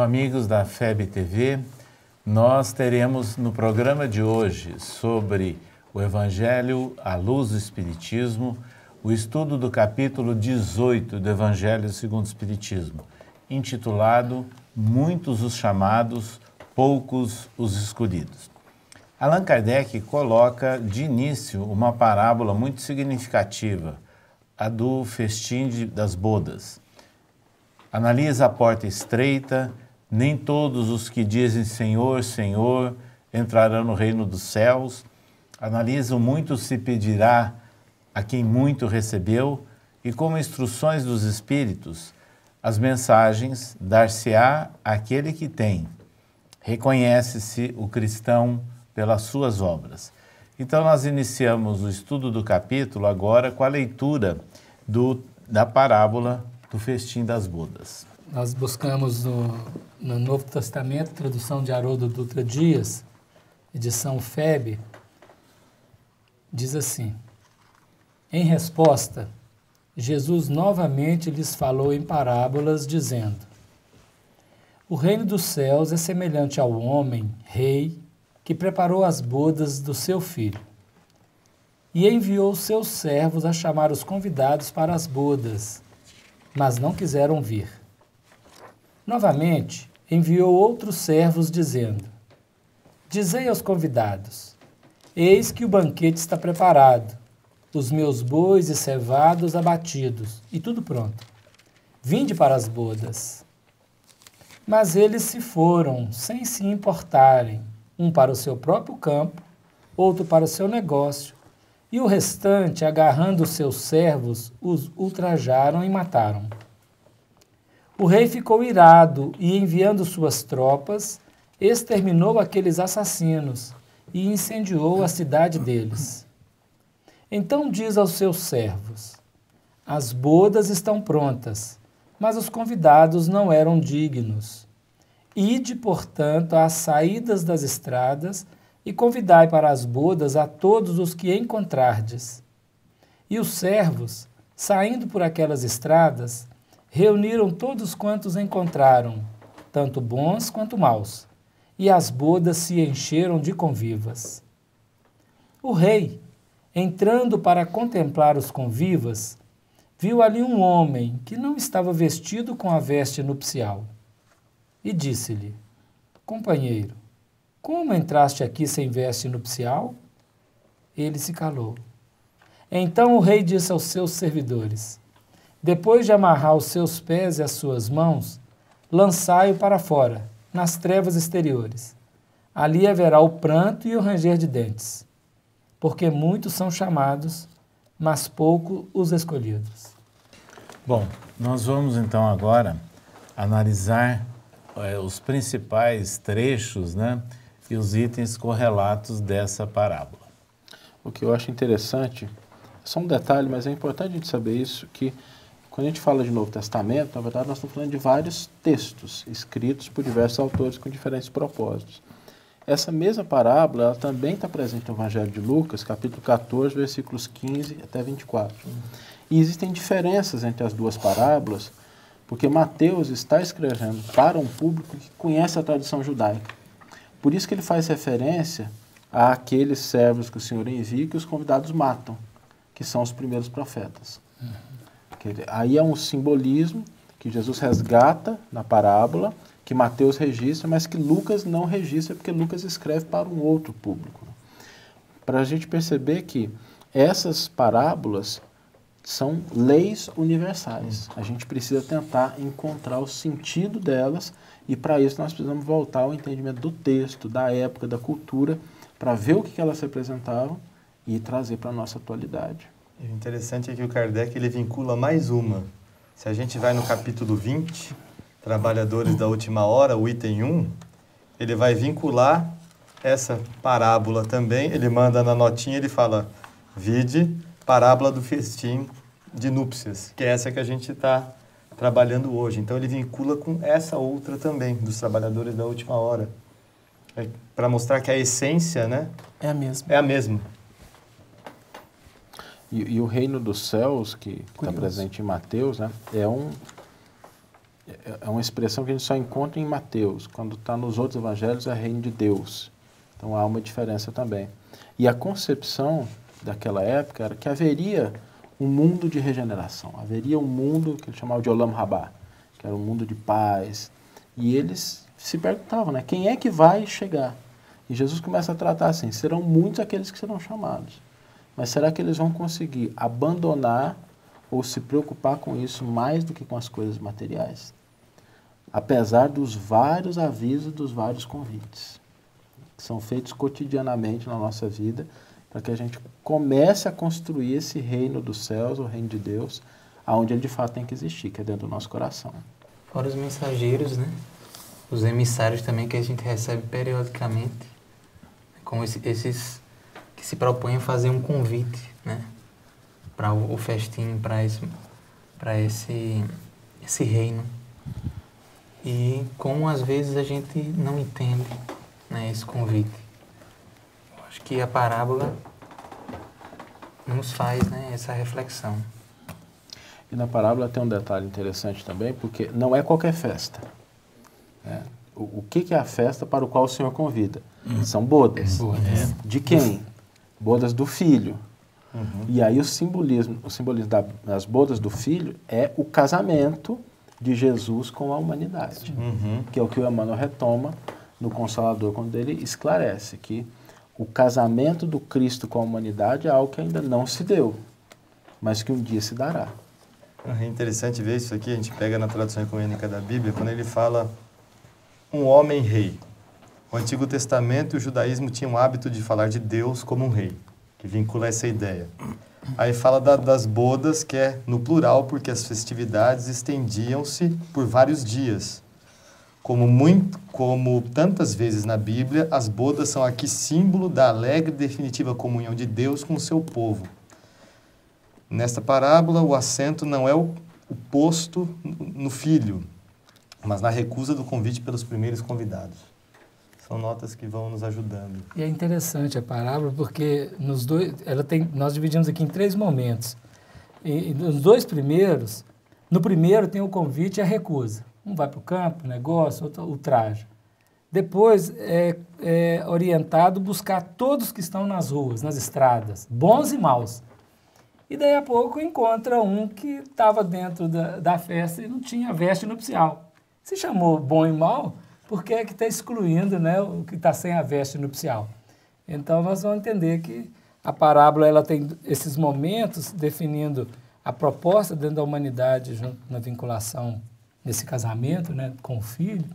amigos da FEB TV, nós teremos no programa de hoje sobre o Evangelho à luz do Espiritismo, o estudo do capítulo 18 do Evangelho segundo o Espiritismo, intitulado Muitos os chamados, poucos os escolhidos. Allan Kardec coloca de início uma parábola muito significativa, a do festim das bodas. Analisa a porta estreita, nem todos os que dizem Senhor, Senhor entrarão no reino dos céus. Analisa o muito se pedirá a quem muito recebeu e como instruções dos Espíritos, as mensagens dar-se-á àquele que tem. Reconhece-se o cristão pelas suas obras. Então nós iniciamos o estudo do capítulo agora com a leitura da parábola do festim das bodas. Nós buscamos no Novo Testamento, tradução de Haroldo Dutra Dias, edição FEB, diz assim: em resposta, Jesus novamente lhes falou em parábolas, dizendo: o reino dos céus é semelhante ao homem, rei, que preparou as bodas do seu filho, e enviou seus servos a chamar os convidados para as bodas, mas não quiseram vir. Novamente, enviou outros servos, dizendo: dizei aos convidados: eis que o banquete está preparado, os meus bois e cevados abatidos, e tudo pronto. Vinde para as bodas. Mas eles se foram, sem se importarem, um para o seu próprio campo, outro para o seu negócio, e o restante, agarrando os seus servos, os ultrajaram e mataram. O rei ficou irado e, enviando suas tropas, exterminou aqueles assassinos e incendiou a cidade deles. Então diz aos seus servos: as bodas estão prontas, mas os convidados não eram dignos. Ide, portanto, às saídas das estradas e convidai para as bodas a todos os que encontrardes. E os servos, saindo por aquelas estradas, reuniram todos quantos encontraram, tanto bons quanto maus, e as bodas se encheram de convivas. O rei, entrando para contemplar os convivas, viu ali um homem que não estava vestido com a veste nupcial. E disse-lhe: companheiro, como entraste aqui sem veste nupcial? Ele se calou. Então o rei disse aos seus servidores: depois de amarrar os seus pés e as suas mãos, lançai-o para fora, nas trevas exteriores. Ali haverá o pranto e o ranger de dentes, porque muitos são chamados, mas poucos os escolhidos. Bom, nós vamos então agora analisar os principais trechos, né, e os itens correlatos dessa parábola. O que eu acho interessante, só um detalhe, mas é importante a gente saber isso, que quando a gente fala de Novo Testamento, na verdade nós estamos falando de vários textos escritos por diversos autores com diferentes propósitos. Essa mesma parábola ela também está presente no Evangelho de Lucas, capítulo 14, versículos 15 até 24. E existem diferenças entre as duas parábolas, porque Mateus está escrevendo para um público que conhece a tradição judaica. Por isso que ele faz referência àqueles servos que o Senhor envia e que os convidados matam, que são os primeiros profetas. Aí é um simbolismo que Jesus resgata na parábola, que Mateus registra, mas que Lucas não registra, porque Lucas escreve para um outro público. Para a gente perceber que essas parábolas são leis universais. A gente precisa tentar encontrar o sentido delas e, para isso, nós precisamos voltar ao entendimento do texto, da época, da cultura, para ver o que elas representavam e trazer para a nossa atualidade. O interessante é que o Kardec ele vincula mais uma. Se a gente vai no capítulo 20, Trabalhadores da Última Hora, o item 1, ele vai vincular essa parábola também. Ele manda na notinha, ele fala: vide parábola do festim de núpcias, que é essa que a gente está trabalhando hoje. Então ele vincula com essa outra também, dos Trabalhadores da Última Hora, para mostrar que a essência, né, é a mesma. É a mesma. E o reino dos céus, que está presente em Mateus, né, É uma expressão que a gente só encontra em Mateus. Quando está nos outros evangelhos, é reino de Deus. Então há uma diferença também. E a concepção daquela época era que haveria um mundo de regeneração. Haveria um mundo que eles chamavam de Olam Rabá, que era um mundo de paz. E eles se perguntavam, né? Quem é que vai chegar? E Jesus começa a tratar assim, serão muitos aqueles que serão chamados. Mas será que eles vão conseguir abandonar ou se preocupar com isso mais do que com as coisas materiais? Apesar dos vários avisos, dos vários convites, que são feitos cotidianamente na nossa vida, para que a gente comece a construir esse reino dos céus, o reino de Deus, aonde ele de fato tem que existir, que é dentro do nosso coração. Fora os mensageiros, né? Os emissários também que a gente recebe periodicamente, como esses que se propõem a fazer um convite, né? Para o festim, para esse reino. E como às vezes a gente não entende, né, esse convite. Eu acho que a parábola nos faz, né, essa reflexão. E na parábola tem um detalhe interessante também, porque não é qualquer festa. Né? O que é a festa para o qual o Senhor convida? São bodas. De quem? Bodas do filho. E aí o simbolismo das bodas do filho é o casamento de Jesus com a humanidade, que é o que o Emmanuel retoma no Consolador, quando ele esclarece que o casamento do Cristo com a humanidade é algo que ainda não se deu, mas que um dia se dará. É interessante ver isso aqui, a gente pega na tradução ecumênica da Bíblia, quando ele fala um homem rei. O Antigo Testamento e o judaísmo tinham o hábito de falar de Deus como um rei, que vincula essa ideia. Aí fala das bodas, que é no plural, porque as festividades estendiam-se por vários dias. Como tantas vezes na Bíblia, as bodas são aqui símbolo da alegre e definitiva comunhão de Deus com o seu povo. Nesta parábola, o acento não é o posto no filho, mas na recusa do convite pelos primeiros convidados. São notas que vão nos ajudando. E é interessante a parábola porque nós dividimos aqui em 3 momentos. E nos 2 primeiros, no primeiro tem o convite e a recusa. Um vai para o campo, negócio, outro ultraja. Depois é orientado buscar todos que estão nas ruas, nas estradas, bons e maus. E daí a pouco encontra um que estava dentro da festa e não tinha veste nupcial. Se chamou bom e mau, porque é que está excluindo, né, o que está sem a veste nupcial. Então, nós vamos entender que a parábola ela tem esses momentos definindo a proposta dentro da humanidade junto na vinculação nesse casamento, né, com o filho.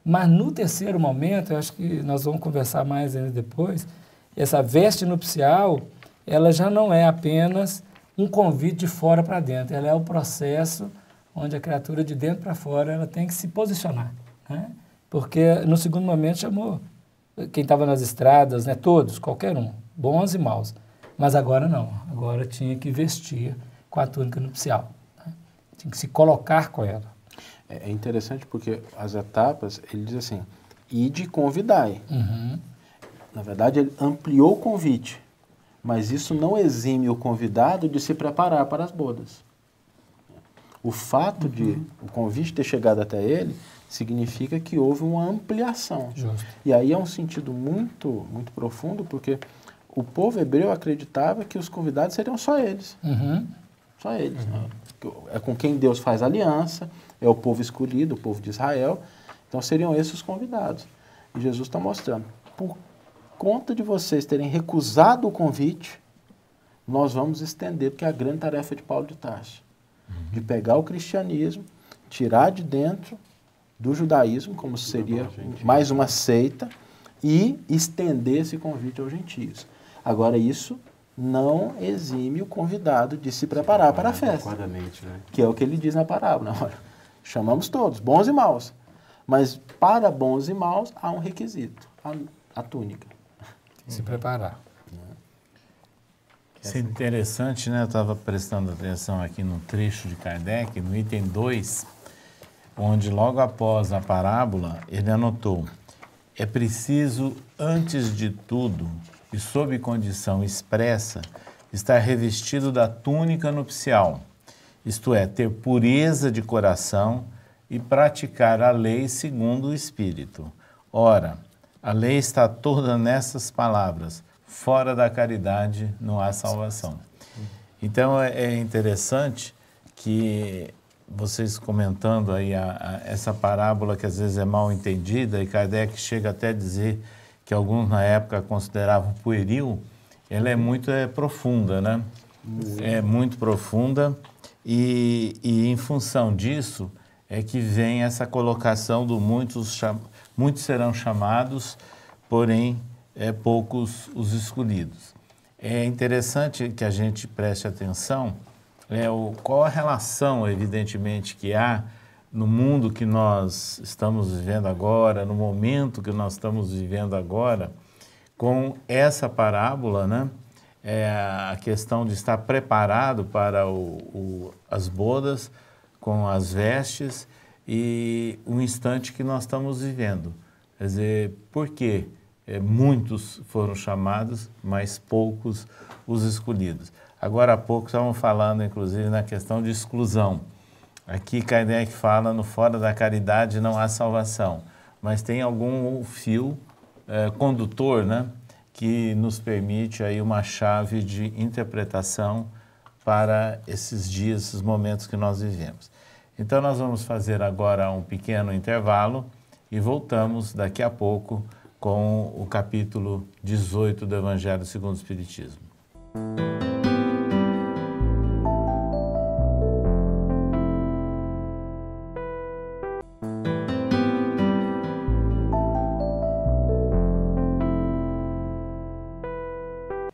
Mas no terceiro momento, eu acho que nós vamos conversar mais ainda depois, essa veste nupcial, ela já não é apenas um convite de fora para dentro, ela é o processo onde a criatura de dentro para fora ela tem que se posicionar, né? Porque no segundo momento chamou quem estava nas estradas, né, todos, qualquer um, bons e maus. Mas agora não, agora tinha que vestir com a túnica nupcial, né? Tinha que se colocar com ela. É interessante porque as etapas, ele diz assim, ide e convidai. Na verdade, ele ampliou o convite, mas isso não exime o convidado de se preparar para as bodas. O fato de o convite ter chegado até ele significa que houve uma ampliação. Justo. E aí é um sentido muito, muito profundo, porque o povo hebreu acreditava que os convidados seriam só eles. Só eles. Né? É com quem Deus faz aliança, é o povo escolhido, o povo de Israel. Então seriam esses os convidados. E Jesus está mostrando, por conta de vocês terem recusado o convite, nós vamos estender, porque é a grande tarefa de Paulo de Tarso, de pegar o cristianismo, tirar de dentro do judaísmo, como seria mais uma seita, e estender esse convite aos gentios. Agora, isso não exime o convidado de se preparar para a festa, Né? que é o que ele diz na parábola. Chamamos todos, bons e maus, mas para bons e maus há um requisito, a túnica. Se preparar. Isso é interessante, né? Eu estava prestando atenção aqui no trecho de Kardec, no item 2, onde logo após a parábola, ele anotou: é preciso, antes de tudo, e sob condição expressa, estar revestido da túnica nupcial, isto é, ter pureza de coração, e praticar a lei segundo o Espírito. Ora, a lei está toda nessas palavras: fora da caridade não há salvação. Então é interessante que vocês comentando aí essa parábola que às vezes é mal entendida, e Kardec chega até a dizer que alguns na época consideravam pueril, ela é muito profunda, né? É muito profunda e em função disso é que vem essa colocação do muitos serão chamados, porém poucos os escolhidos. É interessante que a gente preste atenção qual a relação, evidentemente, que há no mundo que nós estamos vivendo agora, no momento que nós estamos vivendo agora, com essa parábola, né? A questão de estar preparado para as bodas, com as vestes e o instante que nós estamos vivendo. Quer dizer, por quê? Muitos foram chamados, mas poucos os escolhidos. Agora há pouco estávamos falando, inclusive, na questão de exclusão. Aqui Kardec fala no fora da caridade não há salvação, mas tem algum fio condutor, né, que nos permite aí uma chave de interpretação para esses dias, esses momentos que nós vivemos. Então nós vamos fazer agora um pequeno intervalo e voltamos daqui a pouco com o capítulo 18 do Evangelho segundo o Espiritismo.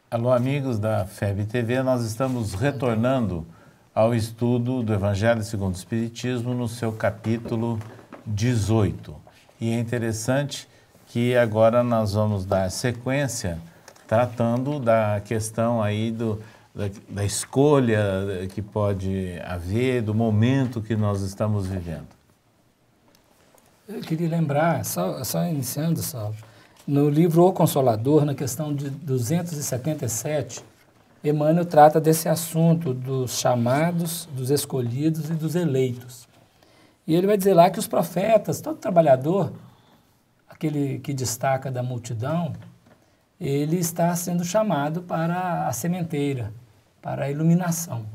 Alô, amigos da FEB TV, nós estamos retornando ao estudo do Evangelho segundo o Espiritismo no seu capítulo 18. E é interessante que agora nós vamos dar sequência tratando da questão aí da escolha que pode haver, do momento que nós estamos vivendo. Eu queria lembrar, só iniciando, Salvo, no livro O Consolador, na questão de 277, Emmanuel trata desse assunto dos chamados, dos escolhidos e dos eleitos. E ele vai dizer lá que os profetas, todo trabalhador, aquele que destaca da multidão, ele está sendo chamado para a sementeira, para a iluminação.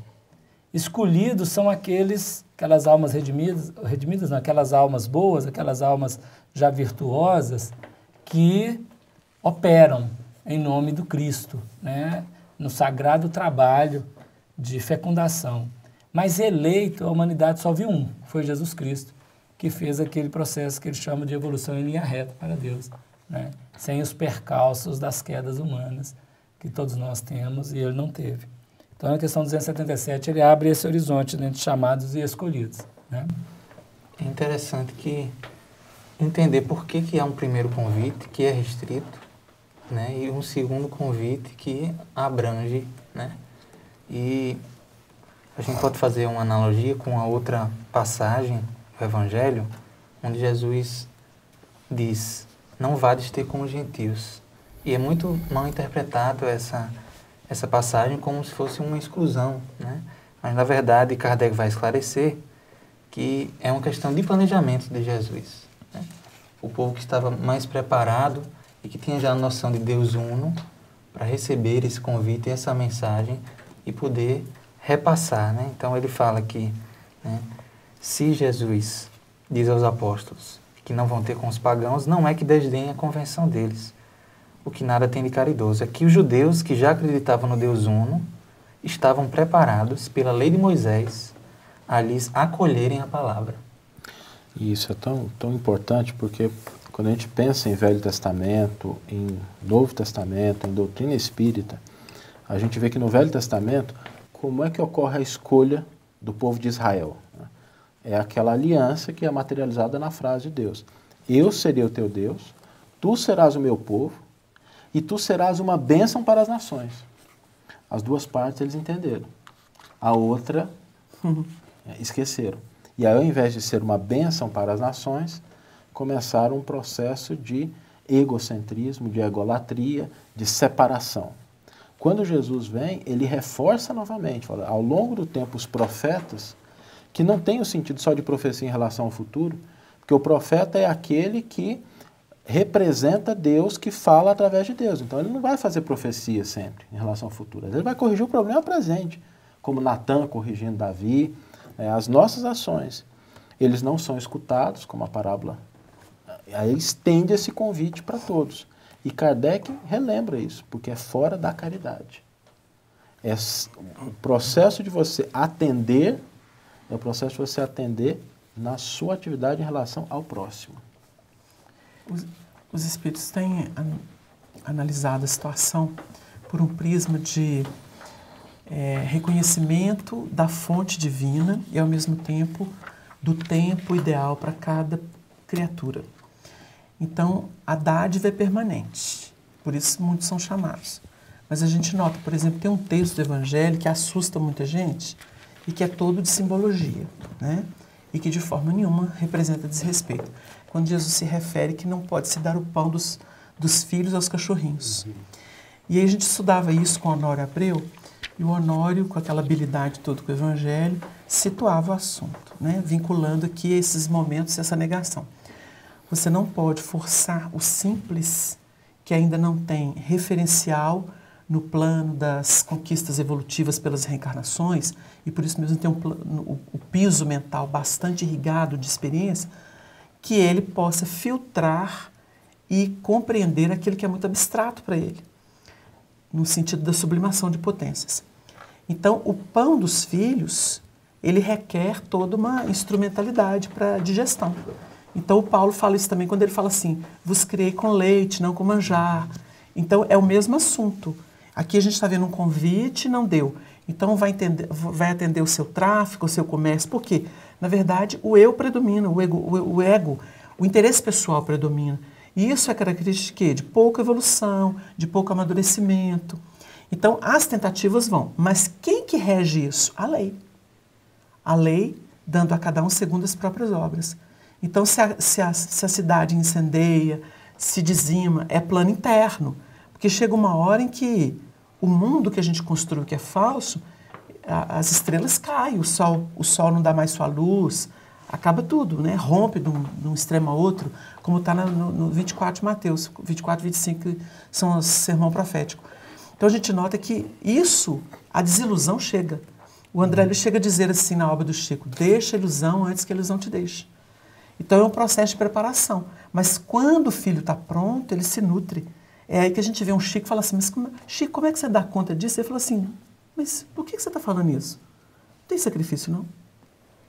Escolhidos são aquelas almas redimidas não, aquelas almas boas, aquelas almas já virtuosas, que operam em nome do Cristo, né, no sagrado trabalho de fecundação. Mas eleito, a humanidade só viu um, foi Jesus Cristo, que fez aquele processo que ele chama de evolução em linha reta para Deus, né, sem os percalços das quedas humanas que todos nós temos e ele não teve. Então, na questão 277, ele abre esse horizonte entre chamados e escolhidos, né? É interessante entender por que há um primeiro convite que é restrito, né, e um segundo convite que abrange, né? E a gente pode fazer uma analogia com a outra passagem do Evangelho, onde Jesus diz: não vades ter com os gentios. E é muito mal interpretado essa passagem como se fosse uma exclusão, né? Mas, na verdade, Kardec vai esclarecer que é uma questão de planejamento de Jesus, né? O povo que estava mais preparado e que tinha já a noção de Deus uno para receber esse convite e essa mensagem e poder repassar, né? Então, ele fala que, né, se Jesus diz aos apóstolos que não vão ter com os pagãos, não é que desdenhem a convenção deles, o que nada tem de caridoso. É que os judeus que já acreditavam no Deus uno estavam preparados pela lei de Moisés a lhes acolherem a palavra. E isso é tão importante porque quando a gente pensa em Velho Testamento, em Novo Testamento, em doutrina espírita, a gente vê que no Velho Testamento, como é que ocorre a escolha do povo de Israel? É aquela aliança que é materializada na frase de Deus: eu serei o teu Deus, tu serás o meu povo e tu serás uma bênção para as nações. As duas partes eles entenderam. A outra esqueceram. E aí, ao invés de ser uma bênção para as nações, começaram um processo de egocentrismo, de egolatria, de separação. Quando Jesus vem, ele reforça novamente, fala, ao longo do tempo os profetas que não tem o sentido só de profecia em relação ao futuro, porque o profeta é aquele que representa Deus, que fala através de Deus. Então ele não vai fazer profecia sempre em relação ao futuro. Ele vai corrigir o problema presente, como Natan corrigindo Davi. As nossas ações, eles não são escutados, como a parábola. Aí ele estende esse convite para todos. E Kardec relembra isso, porque é fora da caridade. O processo de você atender, é o processo de você atender na sua atividade em relação ao próximo. Os espíritos têm analisado a situação por um prisma de reconhecimento da fonte divina e, ao mesmo tempo, do tempo ideal para cada criatura. Então, a dádiva é permanente, por isso muitos são chamados. Mas a gente nota, por exemplo, tem um texto do Evangelho que assusta muita gente e que é todo de simbologia, né? E que de forma nenhuma representa desrespeito. Quando Jesus se refere que não pode se dar o pão dos filhos aos cachorrinhos. E aí a gente estudava isso com o Honório Abreu, e o Honório, com aquela habilidade toda com o Evangelho, situava o assunto, né? Vinculando aqui esses momentos, essa negação. Você não pode forçar o simples, que ainda não tem referencial no plano das conquistas evolutivas pelas reencarnações, e por isso mesmo tem o piso mental bastante irrigado de experiência, que ele possa filtrar e compreender aquilo que é muito abstrato para ele, no sentido da sublimação de potências. Então, o pão dos filhos, ele requer toda uma instrumentalidade para digestão. Então, o Paulo fala isso também quando ele fala assim, vos criei com leite, não com manjar. Então, é o mesmo assunto. Aqui a gente está vendo um convite, não deu. Então, vai atender o seu tráfico, o seu comércio. Por quê? Na verdade, o eu predomina, o ego, o interesse pessoal predomina. E isso é característica de pouca evolução, de pouco amadurecimento. Então, as tentativas vão. Mas quem que rege isso? A lei. A lei dando a cada um segundo as próprias obras. Então, se a cidade incendeia, se dizima, é plano interno. Porque chega uma hora em que o mundo que a gente construiu, que é falso, as estrelas caem, o sol não dá mais sua luz, acaba tudo, né? Rompe de um extremo a outro, como está no 24 de Mateus, 24 e 25, que são o sermão profético. Então, a gente nota que isso, a desilusão chega. O André Luiz chega a dizer assim na obra do Chico, deixa a ilusão antes que a ilusão te deixe. Então, é um processo de preparação. Mas quando o filho está pronto, ele se nutre. É aí que a gente vê um Chico e fala assim, mas Chico, como é que você dá conta disso? Ele fala assim, mas por que você está falando isso? Não tem sacrifício, não.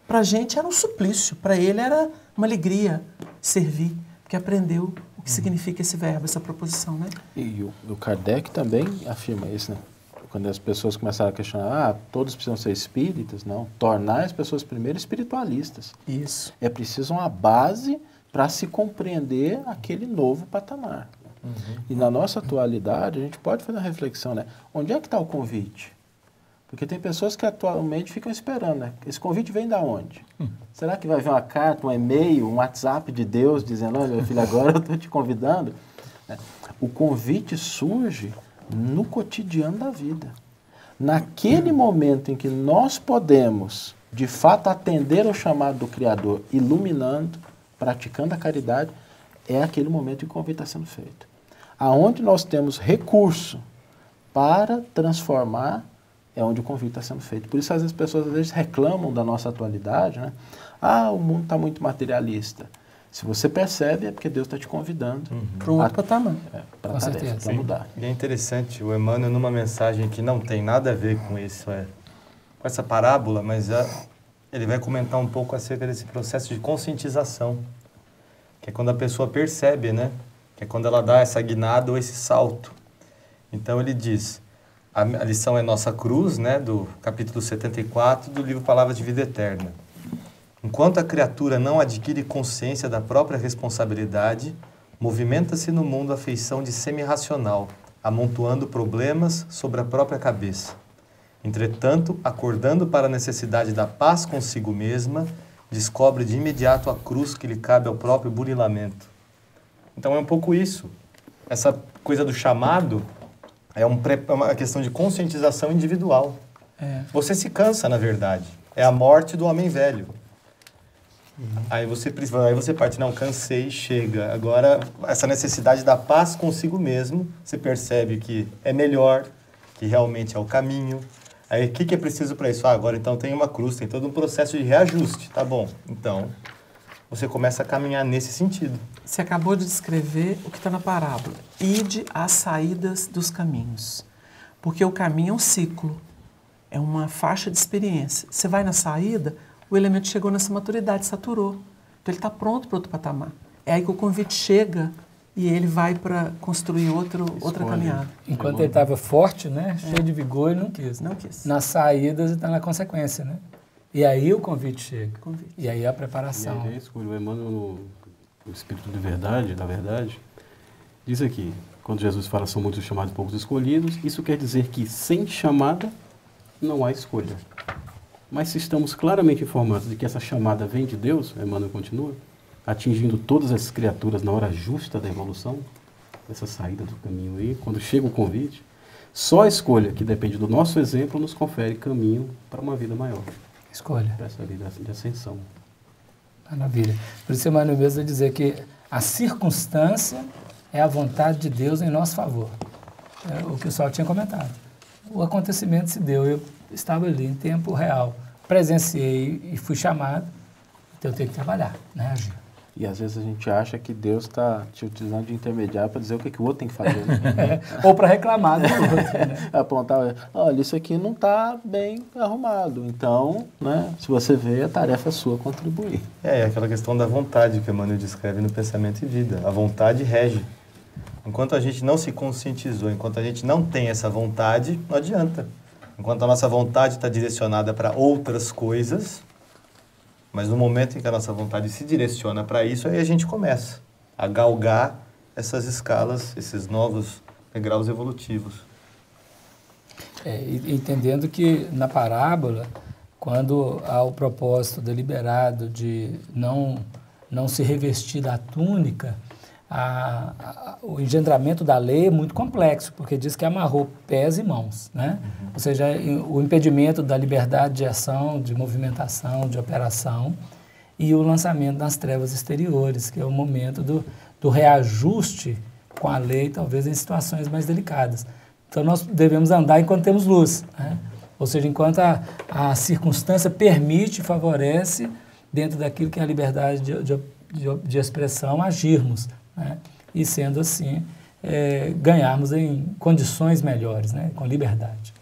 Para a gente era um suplício, para ele era uma alegria servir, porque aprendeu o que significa esse verbo, essa proposição, né? E o Kardec também afirma isso, né? Quando as pessoas começaram a questionar, todos precisam ser espíritas, não. Tornar as pessoas primeiro espiritualistas. Isso. É preciso uma base para se compreender aquele novo patamar. E na nossa atualidade, a gente pode fazer uma reflexão, né? Onde é que está o convite? Porque tem pessoas que atualmente ficam esperando, né? Esse convite vem da onde? Será que vai vir uma carta, um e-mail, um WhatsApp de Deus dizendo, olha, meu filho, agora eu estou te convidando? O convite surge no cotidiano da vida. Naquele momento em que nós podemos, de fato, atender ao chamado do Criador, iluminando, praticando a caridade, é aquele momento que o convite está sendo feito. Aonde nós temos recurso para transformar, é onde o convite está sendo feito. Por isso, às vezes, as pessoas reclamam da nossa atualidade, né? Ah, o mundo está muito materialista. Se você percebe, é porque Deus está te convidando para um outro patamar. Para tarefa, para mudar. E é interessante, o Emmanuel, numa mensagem que não tem nada a ver com isso, com essa parábola, mas ele vai comentar um pouco acerca desse processo de conscientização, que é quando a pessoa percebe, né? Que é quando ela dá essa guinada ou esse salto. Então ele diz, a lição é Nossa Cruz, né? Do capítulo 74 do livro Palavras de Vida Eterna. Enquanto a criatura não adquire consciência da própria responsabilidade, movimenta-se no mundo a feição de semi-racional, amontoando problemas sobre a própria cabeça. Entretanto, acordando para a necessidade da paz consigo mesma, descobre de imediato a cruz que lhe cabe ao próprio burilamento. Então é um pouco isso. Essa coisa do chamado é uma questão de conscientização individual. Você se cansa, na verdade. é a morte do homem velho. Aí você parte, não, cansei, chega. Agora, essa necessidade da paz consigo mesmo, você percebe que é melhor, que realmente é o caminho. Aí, o que é preciso para isso? Agora, então, tem uma cruz, tem todo um processo de reajuste. Tá bom, então, você começa a caminhar nesse sentido. Você acabou de descrever o que está na parábola. Ide às saídas dos caminhos. Porque o caminho é um ciclo, é uma faixa de experiência. Você vai na saída, o elemento chegou nessa maturidade, saturou. Então ele está pronto para outro patamar. É aí que o convite chega e ele vai para construir outra caminhada. Enquanto ele estava forte, né, cheio de vigor, ele não quis. Não quis. Nas saídas está na consequência, né? E aí o convite chega. E aí a preparação. E aí é isso, o Emmanuel, no Espírito de Verdade, da Verdade, diz aqui, quando Jesus fala são muitos chamados e poucos escolhidos, isso quer dizer que sem chamada não há escolha. Mas se estamos claramente informados de que essa chamada vem de Deus, Emmanuel continua, atingindo todas as criaturas na hora justa da evolução, essa saída do caminho aí, quando chega o convite, só a escolha, que depende do nosso exemplo, nos confere caminho para uma vida maior. Escolha. Para essa vida de ascensão. Maravilha. Por isso, Emmanuel mesmo vai dizer que a circunstância é a vontade de Deus em nosso favor. É o que o Saulo tinha comentado. O acontecimento se deu, eu estava ali em tempo real, presenciei e fui chamado, então eu tenho que trabalhar, né, agir. E às vezes a gente acha que Deus está te utilizando de intermediário para dizer o que o outro tem que fazer. Né? Ou para reclamar do outro, né? Apontar, olha, isso aqui não está bem arrumado. Então, né, se você vê, a tarefa é sua contribuir. É aquela questão da vontade que Emmanuel descreve no Pensamento e Vida. A vontade rege. Enquanto a gente não se conscientizou, enquanto a gente não tem essa vontade, não adianta. Enquanto a nossa vontade está direcionada para outras coisas, mas no momento em que a nossa vontade se direciona para isso, aí a gente começa a galgar essas escalas, esses novos degraus evolutivos. Entendendo que na parábola, quando há o propósito deliberado de não se revestir da túnica, o engendramento da lei é muito complexo, porque diz que amarrou pés e mãos, né? Ou seja, o impedimento da liberdade de ação, de movimentação, de operação, e o lançamento nas trevas exteriores, que é o momento do reajuste com a lei, talvez em situações mais delicadas. Então, nós devemos andar enquanto temos luz, né? Ou seja, enquanto a circunstância permite e favorece, dentro daquilo que é a liberdade de expressão, agirmos, né? E sendo assim, ganharmos em condições melhores, né? Com liberdade.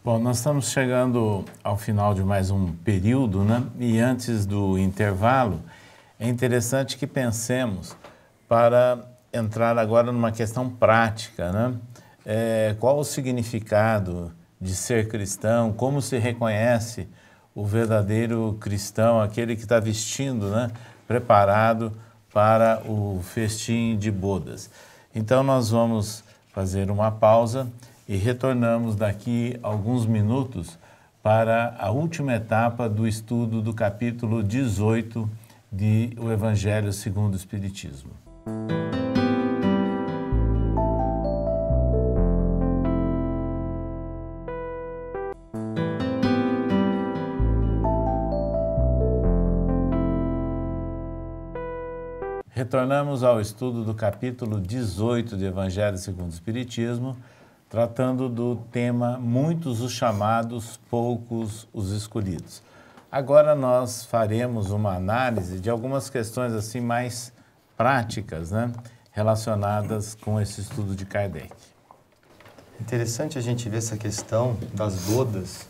Bom, nós estamos chegando ao final de mais um período, né? E antes do intervalo, é interessante que pensemos para entrar agora numa questão prática, né? Qual o significado de ser cristão, como se reconhece o verdadeiro cristão, aquele que está vestindo, né? Preparado para o festim de bodas. Então, nós vamos fazer uma pausa e retornamos daqui a alguns minutos para a última etapa do estudo do capítulo 18 de O Evangelho segundo o Espiritismo. Retornamos ao estudo do capítulo 18 de Evangelho segundo o Espiritismo, tratando do tema muitos os chamados, poucos os escolhidos. Agora nós faremos uma análise de algumas questões assim mais práticas, né, relacionadas com esse estudo de Kardec. Interessante a gente ver essa questão das bodas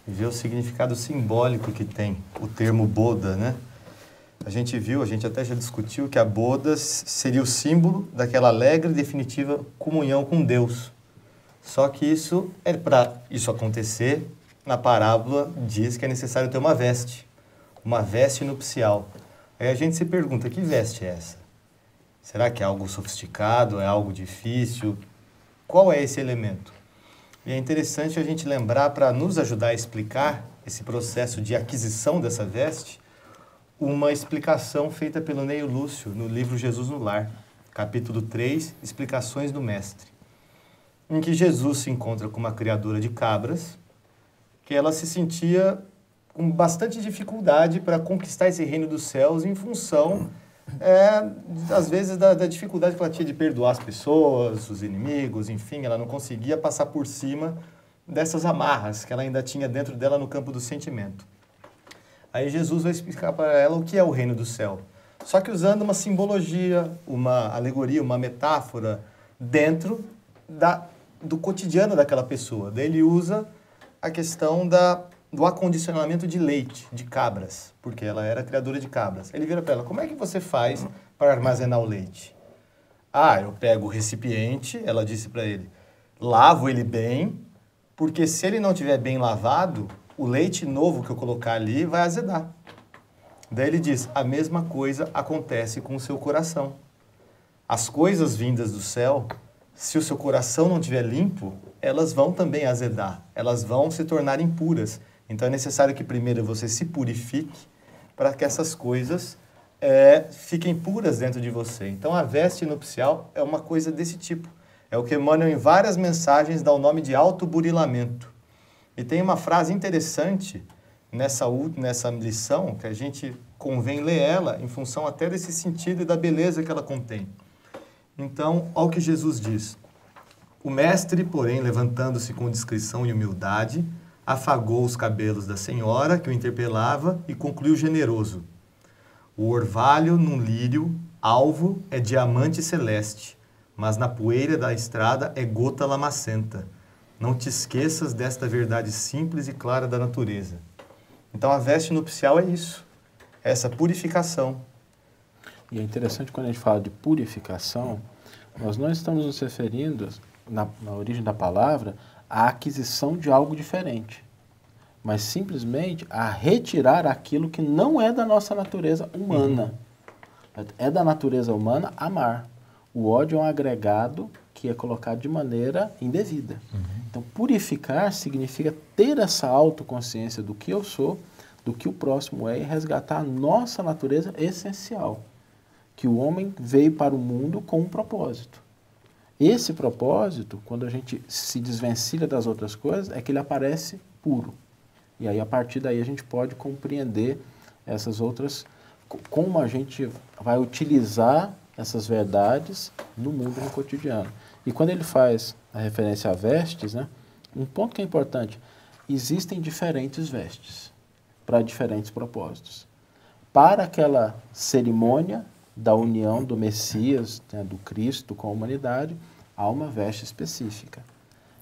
e ver o significado simbólico que tem o termo boda, né? A gente até já discutiu que a boda seria o símbolo daquela alegre e definitiva comunhão com Deus. Só que para isso acontecer, na parábola diz que é necessário ter uma veste nupcial. Aí a gente se pergunta, que veste é essa? Será que é algo sofisticado, é algo difícil? Qual é esse elemento? E é interessante a gente lembrar, para nos ajudar a explicar esse processo de aquisição dessa veste, uma explicação feita pelo Neio Lúcio no livro Jesus no Lar, capítulo 3, Explicações do Mestre, em que Jesus se encontra com uma criadora de cabras, que ela se sentia com bastante dificuldade para conquistar esse reino dos céus em função, às vezes, da dificuldade que ela tinha de perdoar as pessoas, os inimigos, enfim, ela não conseguia passar por cima dessas amarras que ela ainda tinha dentro dela no campo do sentimento. Aí Jesus vai explicar para ela o que é o reino do céu. Só que usando uma simbologia, uma alegoria, uma metáfora dentro do cotidiano daquela pessoa. Daí ele usa a questão do acondicionamento de leite, de cabras, porque ela era criadora de cabras. Ele vira para ela, como é que você faz para armazenar o leite? Ah, eu pego o recipiente, ela disse para ele, lavo ele bem, porque se ele não estiver bem lavado, o leite novo que eu colocar ali vai azedar. Daí ele diz, a mesma coisa acontece com o seu coração. As coisas vindas do céu, se o seu coração não estiver limpo, elas vão também azedar, elas vão se tornar impuras. Então é necessário que primeiro você se purifique para que essas coisas fiquem puras dentro de você. Então a veste nupcial é uma coisa desse tipo. É o que Emmanuel em várias mensagens dá o nome de autoburilamento. E tem uma frase interessante nessa lição, que a gente convém ler ela em função até desse sentido e da beleza que ela contém. Então, olha o que Jesus diz. O mestre, porém, levantando-se com discrição e humildade, afagou os cabelos da senhora que o interpelava e concluiu generoso. O orvalho num lírio, alvo, é diamante celeste, mas na poeira da estrada é gota lamacenta. Não te esqueças desta verdade simples e clara da natureza. Então a veste nupcial é isso, essa purificação. E é interessante quando a gente fala de purificação, nós não estamos nos referindo, na origem da palavra, à aquisição de algo diferente, mas simplesmente a retirar aquilo que não é da nossa natureza humana. É da natureza humana amar. O ódio é um agregado que é colocado de maneira indevida. Então, purificar significa ter essa autoconsciência do que eu sou, do que o próximo é e resgatar a nossa natureza essencial. Que o homem veio para o mundo com um propósito. Esse propósito, quando a gente se desvencilha das outras coisas, é que ele aparece puro. E aí, a partir daí, a gente pode compreender essas outras, como a gente vai utilizar essas verdades no mundo, no cotidiano. E quando ele faz a referência a vestes, né, um ponto que é importante, existem diferentes vestes para diferentes propósitos. Para aquela cerimônia da união do Messias, né, do Cristo com a humanidade, há uma veste específica,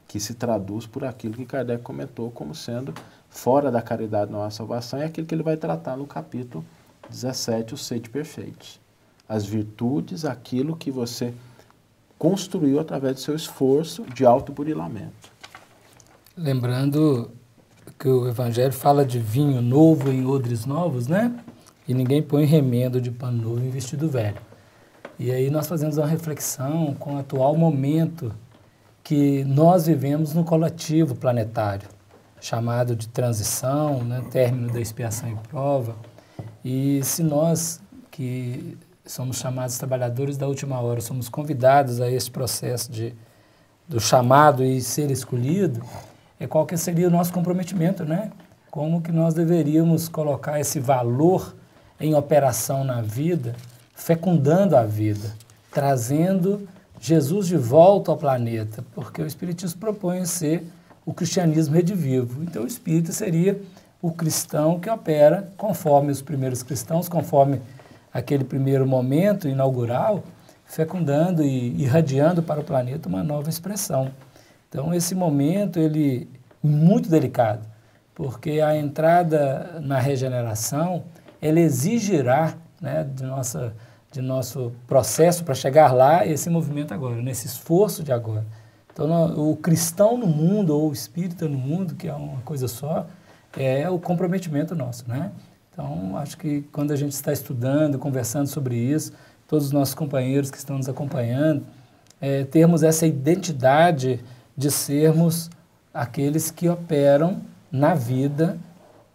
que se traduz por aquilo que Kardec comentou como sendo fora da caridade não há salvação, é aquilo que ele vai tratar no capítulo 17, os sede perfeitos. As virtudes, aquilo que você construiu através do seu esforço de autoburilamento. Lembrando que o Evangelho fala de vinho novo em odres novos, né? E ninguém põe remendo de pano novo em vestido velho. E aí nós fazemos uma reflexão com o atual momento que nós vivemos no coletivo planetário, chamado de transição, né? Término da expiação e prova. E se nós, que somos chamados trabalhadores da última hora, somos convidados a esse processo do chamado e ser escolhido, qual que seria o nosso comprometimento, né? Como que nós deveríamos colocar esse valor em operação na vida, fecundando a vida, trazendo Jesus de volta ao planeta, porque o Espiritismo propõe ser o cristianismo redivivo. Então o Espírito seria o cristão que opera conforme os primeiros cristãos, conforme aquele primeiro momento inaugural, fecundando e irradiando para o planeta uma nova expressão. Então, esse momento, ele é muito delicado, porque a entrada na regeneração, ela exigirá, né, de nosso processo para chegar lá, esse movimento agora, nesse esforço de agora. Então, o cristão no mundo, ou o espírita no mundo, que é uma coisa só, é o comprometimento nosso, né? Então, acho que quando a gente está estudando, conversando sobre isso, todos os nossos companheiros que estão nos acompanhando, termos essa identidade de sermos aqueles que operam na vida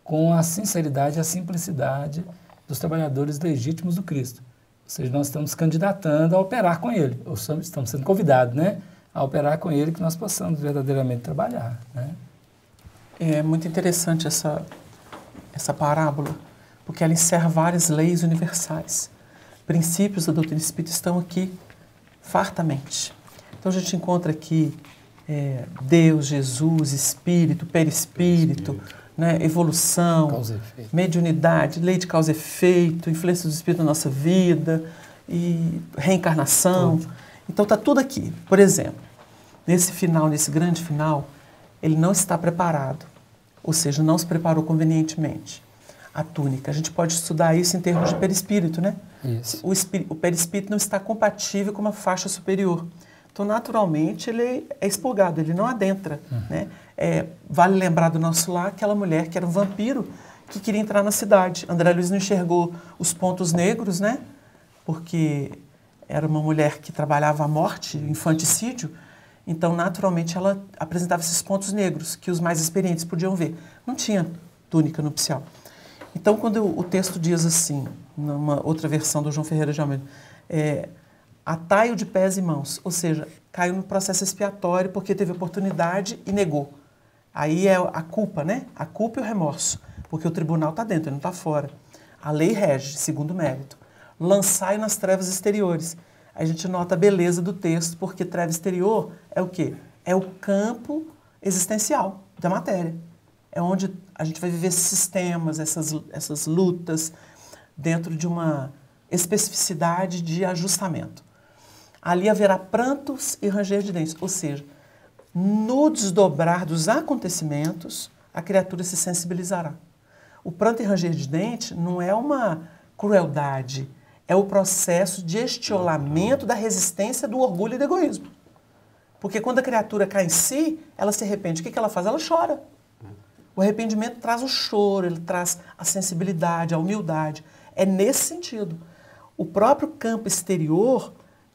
com a sinceridade e a simplicidade dos trabalhadores legítimos do Cristo. Ou seja, nós estamos candidatando a operar com Ele, ou estamos sendo convidados, né, a operar com Ele, que nós possamos verdadeiramente trabalhar, né? É muito interessante essa parábola, porque ela encerra várias leis universais. Princípios da doutrina espírita estão aqui fartamente. Então a gente encontra aqui Deus, Jesus, Espírito, Perispírito, né, evolução, Causa e efeito. mediunidade, lei de causa e efeito, influência do Espírito na nossa vida, e reencarnação. Então está tudo aqui. Por exemplo, nesse final, nesse grande final, ele não está preparado, ou seja, não se preparou convenientemente. A túnica, a gente pode estudar isso em termos de perispírito, né? Isso. O perispírito não está compatível com uma faixa superior. Então, naturalmente, ele é expurgado, ele não adentra, né? Vale lembrar do nosso lar aquela mulher que era um vampiro que queria entrar na cidade. André Luiz não enxergou os pontos negros, né? Porque era uma mulher que trabalhava a morte, o infanticídio. Então, naturalmente, ela apresentava esses pontos negros que os mais experientes podiam ver. Não tinha túnica nupcial. Então, quando o texto diz assim, numa outra versão do João Ferreira de Almeida, atai-o de pés e mãos, ou seja, caiu no processo expiatório porque teve oportunidade e negou. Aí é a culpa, né? A culpa e o remorso, porque o tribunal está dentro, ele não está fora. A lei rege, segundo o mérito. Lançai nas trevas exteriores. A gente nota a beleza do texto, porque treva exterior é o quê? É o campo existencial da matéria. É onde a gente vai viver esses sistemas, essas lutas, dentro de uma especificidade de ajustamento. Ali haverá prantos e ranger de dentes, ou seja, no desdobrar dos acontecimentos, a criatura se sensibilizará. O pranto e ranger de dente não é uma crueldade, é o processo de estiolamento da resistência do orgulho e do egoísmo. Porque quando a criatura cai em si, ela se arrepende. O que ela faz? Ela chora. O arrependimento traz o choro, ele traz a sensibilidade, a humildade. É nesse sentido. O próprio campo exterior,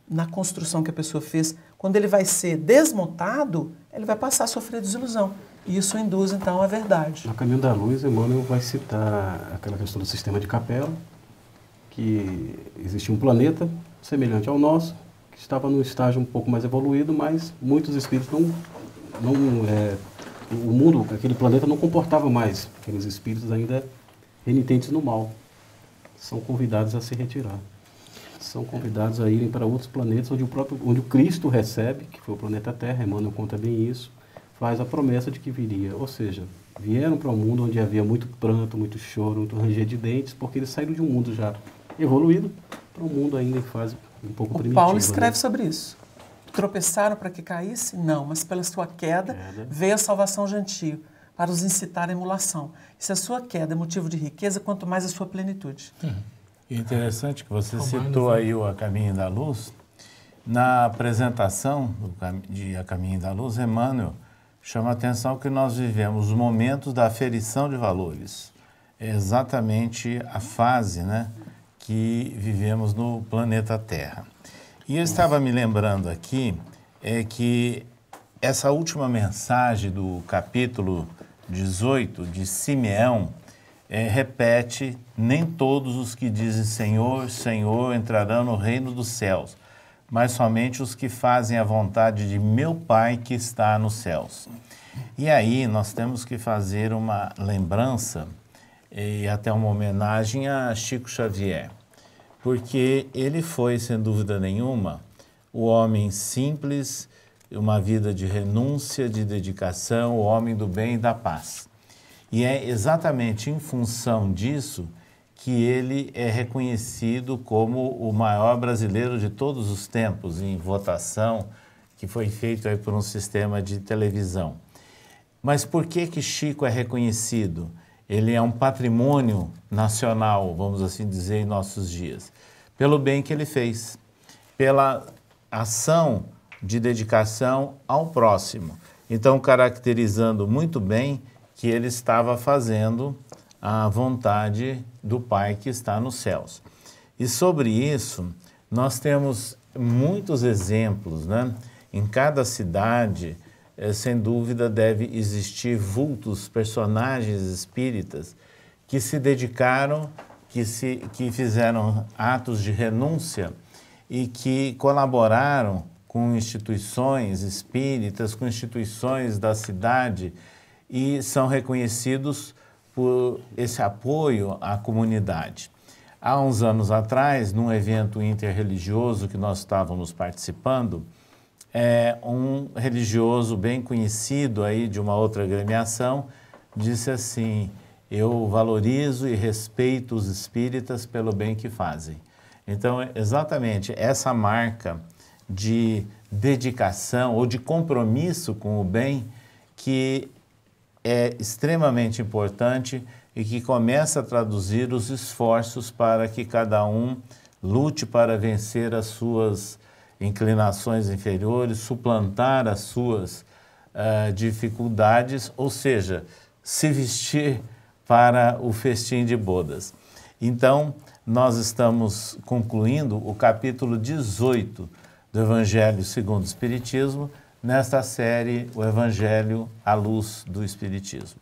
na construção que a pessoa fez, quando ele vai ser desmontado, ele vai passar a sofrer desilusão. E isso induz, então, a verdade. No Caminho da Luz, Emmanuel vai citar aquela questão do sistema de capela, que existia um planeta semelhante ao nosso, que estava num estágio um pouco mais evoluído, mas muitos espíritos o mundo, aquele planeta não comportava mais aqueles espíritos ainda renitentes no mal. São convidados a se retirar. São convidados a irem para outros planetas onde o Cristo recebe, que foi o planeta Terra, Emmanuel conta bem isso, faz a promessa de que viria. Ou seja, vieram para um mundo onde havia muito pranto, muito choro, muito ranger de dentes, porque eles saíram de um mundo já evoluído para um mundo ainda em fase um pouco primitiva. Paulo escreve sobre isso. Tropeçaram para que caísse? Não, mas pela sua queda veio a salvação gentil, para os incitar à emulação. Se a sua queda é motivo de riqueza, quanto mais a sua plenitude. E interessante que você citou aí o A Caminho da Luz. Na apresentação de A Caminho da Luz, Emmanuel chama a atenção que nós vivemos os momentos da aferição de valores. É exatamente a fase, né, que vivemos no planeta Terra. E eu estava me lembrando aqui que essa última mensagem do capítulo 18 de Simeão repete: nem todos os que dizem Senhor, Senhor entrarão no reino dos céus, mas somente os que fazem a vontade de meu Pai que está nos céus. E aí nós temos que fazer uma lembrança e até uma homenagem a Chico Xavier, porque ele foi, sem dúvida nenhuma, o homem simples, uma vida de renúncia, de dedicação, o homem do bem e da paz. E é exatamente em função disso que ele é reconhecido como o maior brasileiro de todos os tempos, em votação, que foi feito aí por um sistema de televisão. Mas por que Chico é reconhecido? Ele é um patrimônio nacional, vamos assim dizer, em nossos dias. Pelo bem que ele fez, pela ação de dedicação ao próximo. Então, caracterizando muito bem que ele estava fazendo a vontade do Pai que está nos céus. E sobre isso, nós temos muitos exemplos, né? Em cada cidade, sem dúvida, deve existir vultos, personagens espíritas que se dedicaram, que fizeram atos de renúncia e que colaboraram com instituições espíritas, com instituições da cidade, e são reconhecidos por esse apoio à comunidade. Há uns anos atrás, num evento interreligioso que nós estávamos participando, um religioso bem conhecido aí de uma outra agremiação disse assim: eu valorizo e respeito os espíritas pelo bem que fazem. Então, exatamente essa marca de dedicação ou de compromisso com o bem que é extremamente importante e que começa a traduzir os esforços para que cada um lute para vencer as suas inclinações inferiores, suplantar as suas dificuldades, ou seja, se vestir para o festim de bodas. Então, nós estamos concluindo o capítulo 18 do Evangelho segundo o Espiritismo, nesta série, o Evangelho à Luz do Espiritismo.